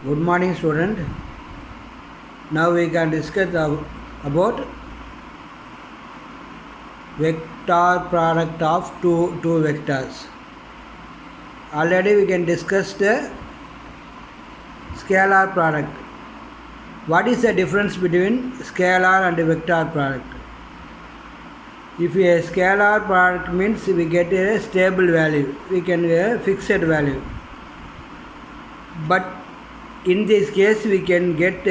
Good morning, student. Now we can discuss about vector product of two vectors. Already we can discuss the scalar product. What is the difference between scalar and vector product? If a scalar product means we get a stable value, we can get a fixed value. But in this case we can get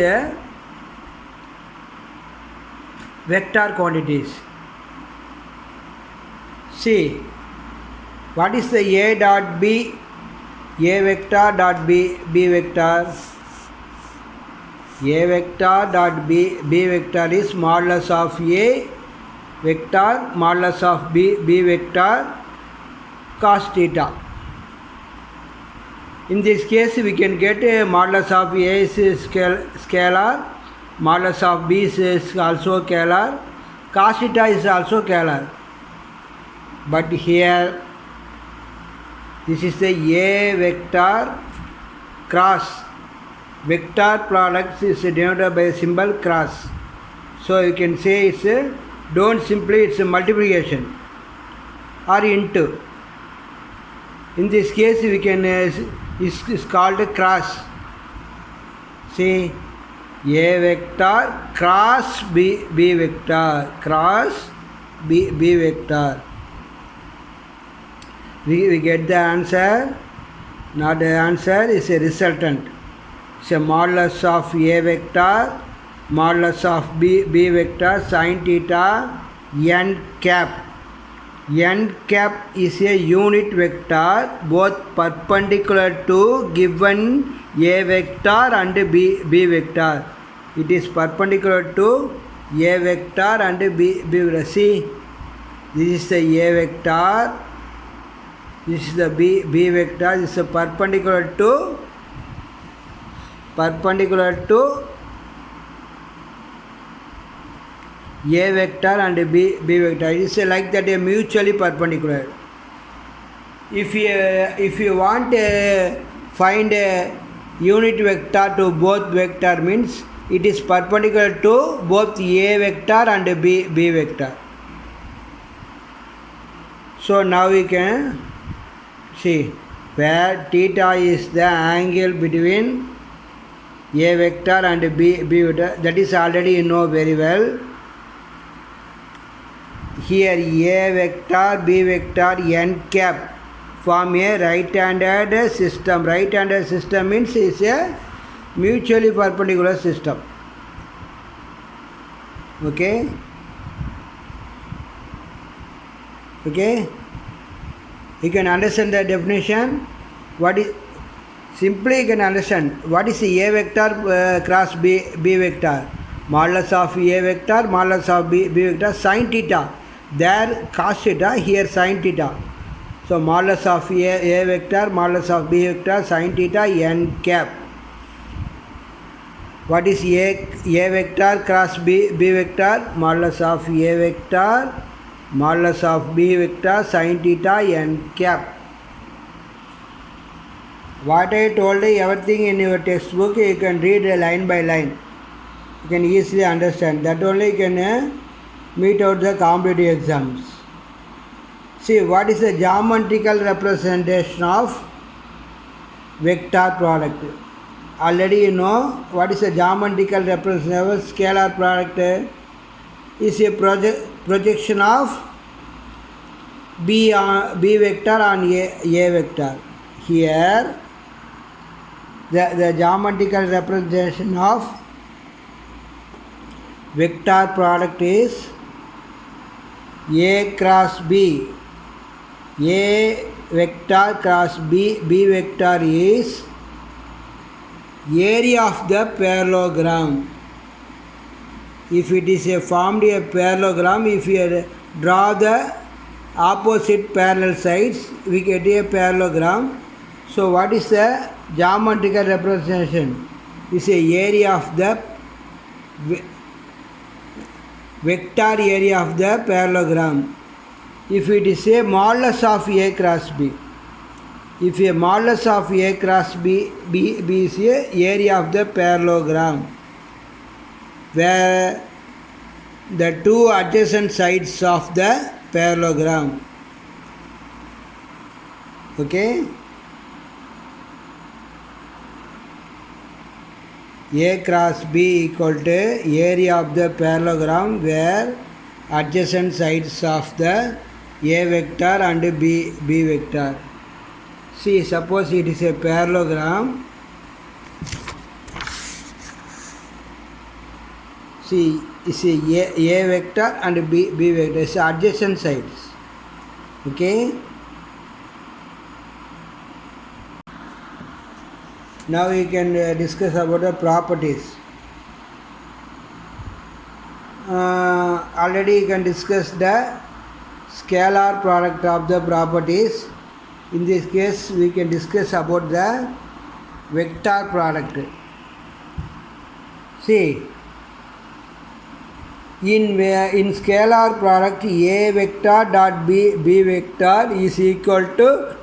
vector quantities. See, what is the A dot B, A vector dot B vector? A vector dot B vector is modulus of A vector modulus of B vector cos theta. In this case we can get a modulus of A is scalar, modulus of B is also scalar, cos theta is also scalar. But here this is the A vector cross. Vector product is denoted by a symbol cross. So you can say it's it's a multiplication or into. In this case we can is called a cross. See, A vector cross B vector, cross B vector. We get the answer. Not the answer, is a resultant. It's a modulus of A vector modulus of B vector sin theta n cap. N cap is a unit vector both perpendicular to given A vector and B vector. It is perpendicular to A vector and B vector. See, this is the A vector, this is the B vector. This is perpendicular to A vector and B vector. It is like that, a mutually perpendicular. If you want to find a unit vector to both vector, means it is perpendicular to both A vector and B vector. So now we can see where theta is the angle between A vector and B vector. That is already you know very well. Here A vector, B vector, n cap form a right-handed system. Right-handed system means is a mutually perpendicular system. Okay? You can understand the definition. What is simply you can understand what is the A vector cross B vector. Modulus of A vector modulus of B vector sin theta. There cos theta, here sin theta. So modulus of A vector modulus of B vector sin theta n cap. What is A vector cross B vector? Modulus of A vector modulus of B vector sin theta n cap. What I told you, everything in your textbook, you can read line by line. You can easily understand. That only you can meet out the competitive exams. See, what is the geometrical representation of vector product? Already you know what is the geometrical representation of scalar product. Is a projection of B vector on A vector. Here the geometrical representation of vector product is A cross B. A vector cross B vector is area of the parallelogram. If it is formed a parallelogram, if you draw the opposite parallel sides, we get a parallelogram. So what is the geometrical representation? Is a area of the vector area of the parallelogram. If it is a modulus of A cross B, If a modulus of A cross B is a area of the parallelogram where the two adjacent sides of the parallelogram. Okay? A cross B equal to area of the parallelogram where adjacent sides of the A vector and B vector. See, suppose it is a parallelogram. See, it's a vector and B vector. It's adjacent sides. Okay? Now we can discuss about the properties. Already you can discuss the scalar product of the properties. In this case, we can discuss about the vector product. See, in scalar product, A vector dot B vector is equal to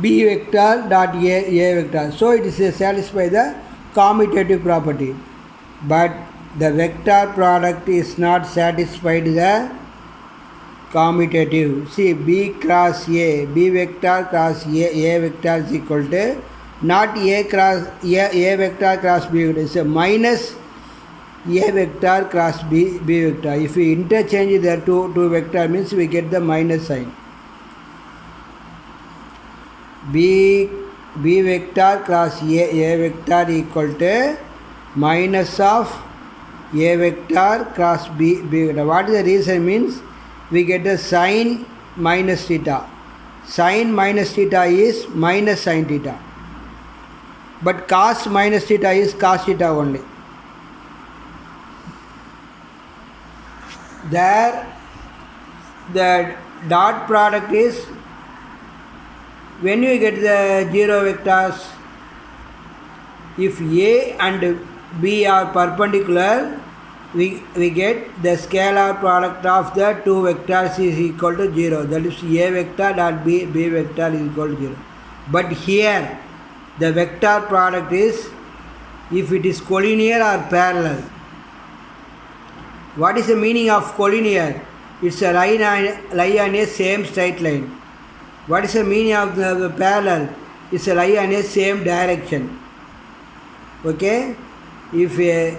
B vector dot A vector. So it is satisfy the commutative property. But the vector product is not satisfied the commutative. See, B cross A, B vector cross A vector is equal to not A vector cross B vector. It's a minus A vector cross B vector. If we interchange the two vector means we get the minus sign. B vector cross A vector equal to minus of A vector cross B vector. What is the reason means? We get the sine minus theta. Sine minus theta is minus sine theta. But cos minus theta is cos theta only. There, the dot product is when you get the zero vectors, if A and B are perpendicular, we get the scalar product of the two vectors is equal to 0. That is A vector dot B vector is equal to 0. But here the vector product is if it is collinear or parallel. What is the meaning of collinear? It's a line on a same straight line. What is the meaning of the parallel? It's a line on a same direction. Okay? If A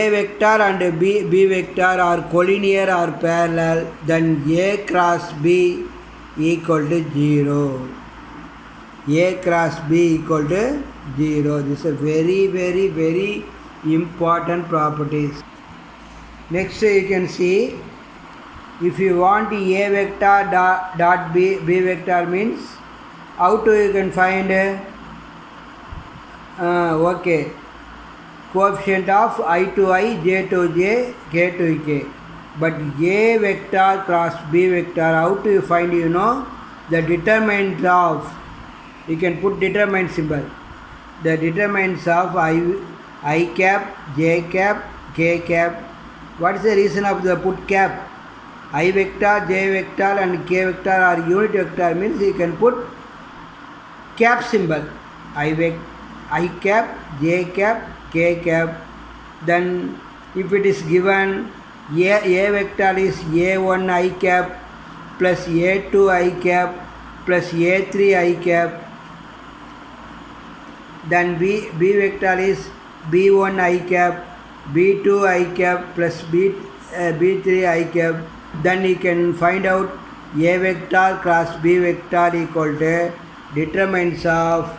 vector and B vector are collinear or parallel, then A cross B equal to 0. A cross B equal to 0. This is a very important properties. Next you can see, if you want A vector dot B vector means how to you can find okay, coefficient of I to I, J to J, K to K. But A vector cross B vector, how do you find? You know the determinant of, you can put determinant symbol. The determinants of I cap, J cap, K cap. What is the reason of the put cap? I vector, J vector and K vector are unit vector means you can put cap symbol. I cap, J cap, K cap. Then if it is given A vector is A1 I cap plus A2 I cap plus A3 I cap. Then B vector is B1 I cap, B2 I cap plus B3 I cap. Then you can find out A vector cross B vector equal to determinants of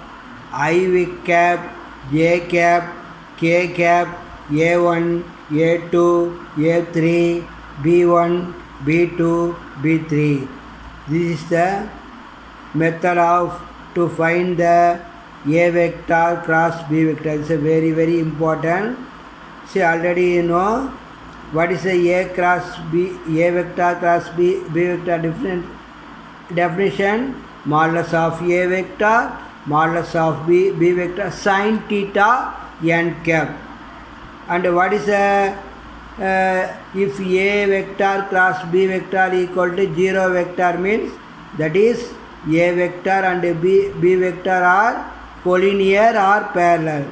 I cap, J cap, K cap, A1, A2, A3, B1, B2, B3. This is the method of to find the A vector cross B vector. It's a very important. See, already you know what is a cross B, A vector cross B vector definition. Modulus of A vector, modulus of B vector, sin theta n cap. And what is if A vector cross B vector equal to 0 vector means that is A vector and B vector are collinear or parallel.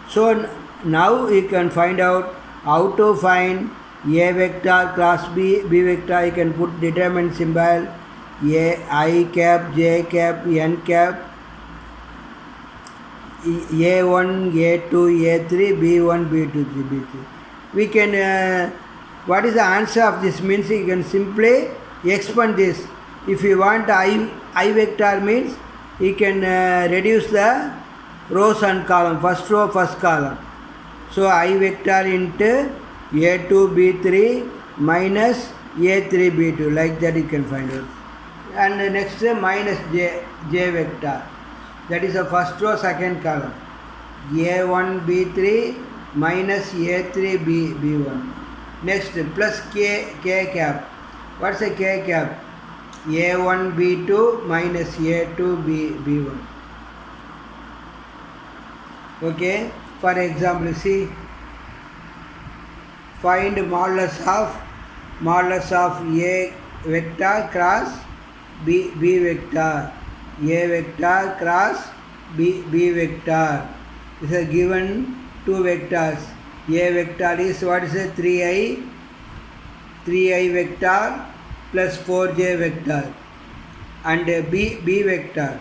So now you can find out how to find A vector cross B vector. You can put determinant symbol A, I cap, J cap, N cap, A1, A2, A3, B1, B2, B3. We can, what is the answer of this means you can simply expand this. If you want I vector means you can reduce the rows and column, first row, first column. So I vector into A2, B3 minus A3, B2, like that you can find it. And next minus J vector. That is the first row, second column. A1, B3 minus A3, B1. Next plus K cap. What's a K cap? A1, B2 minus A2, B1. Okay. For example, see. Find modulus of A vector cross B vector. A vector cross B vector. This is given two vectors. A vector is what is a 3i vector plus 4j vector, and B vector.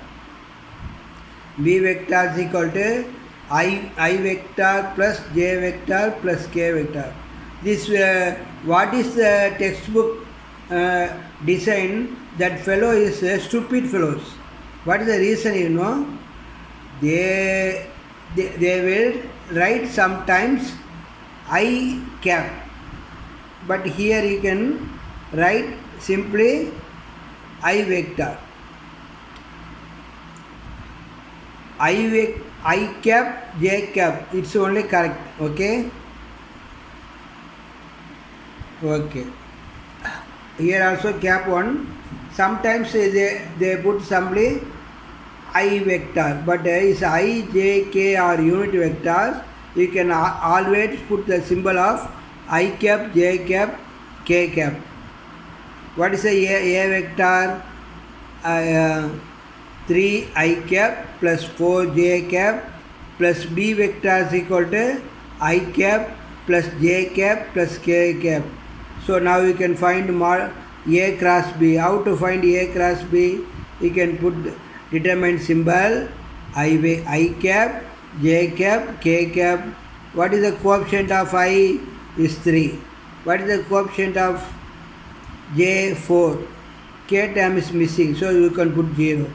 B vector is equal to I vector plus J vector plus K vector. This what is the textbook design? That fellow is stupid fellows. What is the reason? You know, they will write sometimes I cap, but here you can write simply I vector. I cap, J cap, it's only correct. Okay. Okay. Here also cap 1. Sometimes they put simply I vector, but is I, J, K are unit vectors. You can always put the symbol of I cap, J cap, K cap. What is a vector? 3 I cap plus 4 J cap plus B vector is equal to I cap plus J cap plus K cap. So now you can find A cross B. How to find A cross B? You can put determinant symbol I cap, J cap, K cap. What is the coefficient of I? Is 3. What is the coefficient of J? 4. K term is missing, so you can put 0.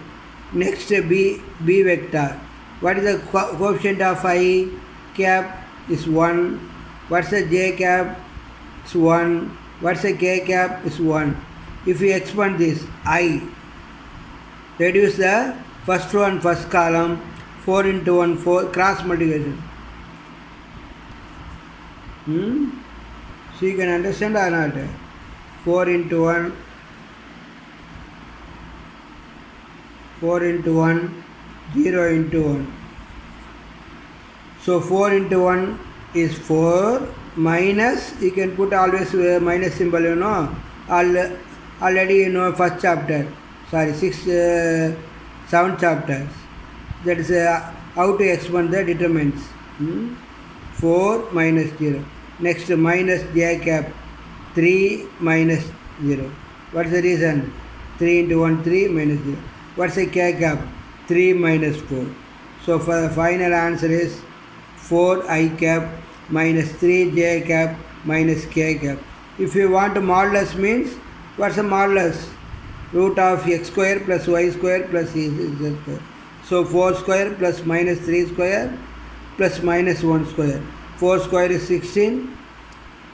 Next B vector. What is the coefficient of I cap? Is 1. What's the J cap? Is 1. What's the K cap? Is 1. If we expand this, I reduce the first row and first column, 4 into 1, 4, cross multiplication. So you can understand or not? 4 into 1, 4 into 1, 0 into 1. So 4 into 1 is 4 minus, you can put always minus symbol, you know. Already you know first chapter, 7 chapters. That is how to expand the determinants. 4 minus 0. Next minus J cap, 3 minus 0. What is the reason? 3 into 1, 3 minus 0. What's a K cap? 3 minus 4. So for the final answer is 4 I cap minus 3 J cap minus K cap. If you want modulus means, what's a modulus? Root of x square plus y square plus z square. So 4 square plus minus 3 square plus minus 1 square. 4 square is 16.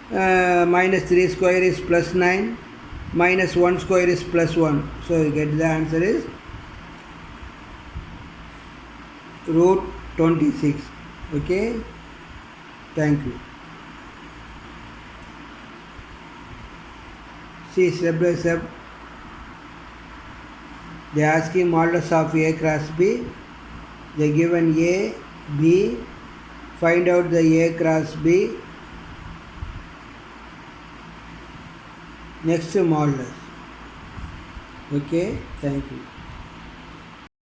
Minus 3 square is plus 9. Minus 1 square is plus 1. So you get the answer is root 26. Okay. Thank you. See step by step. They are asking modulus of A cross B. They given A, B. Find out the A cross B. Next modulus. Okay. Thank you.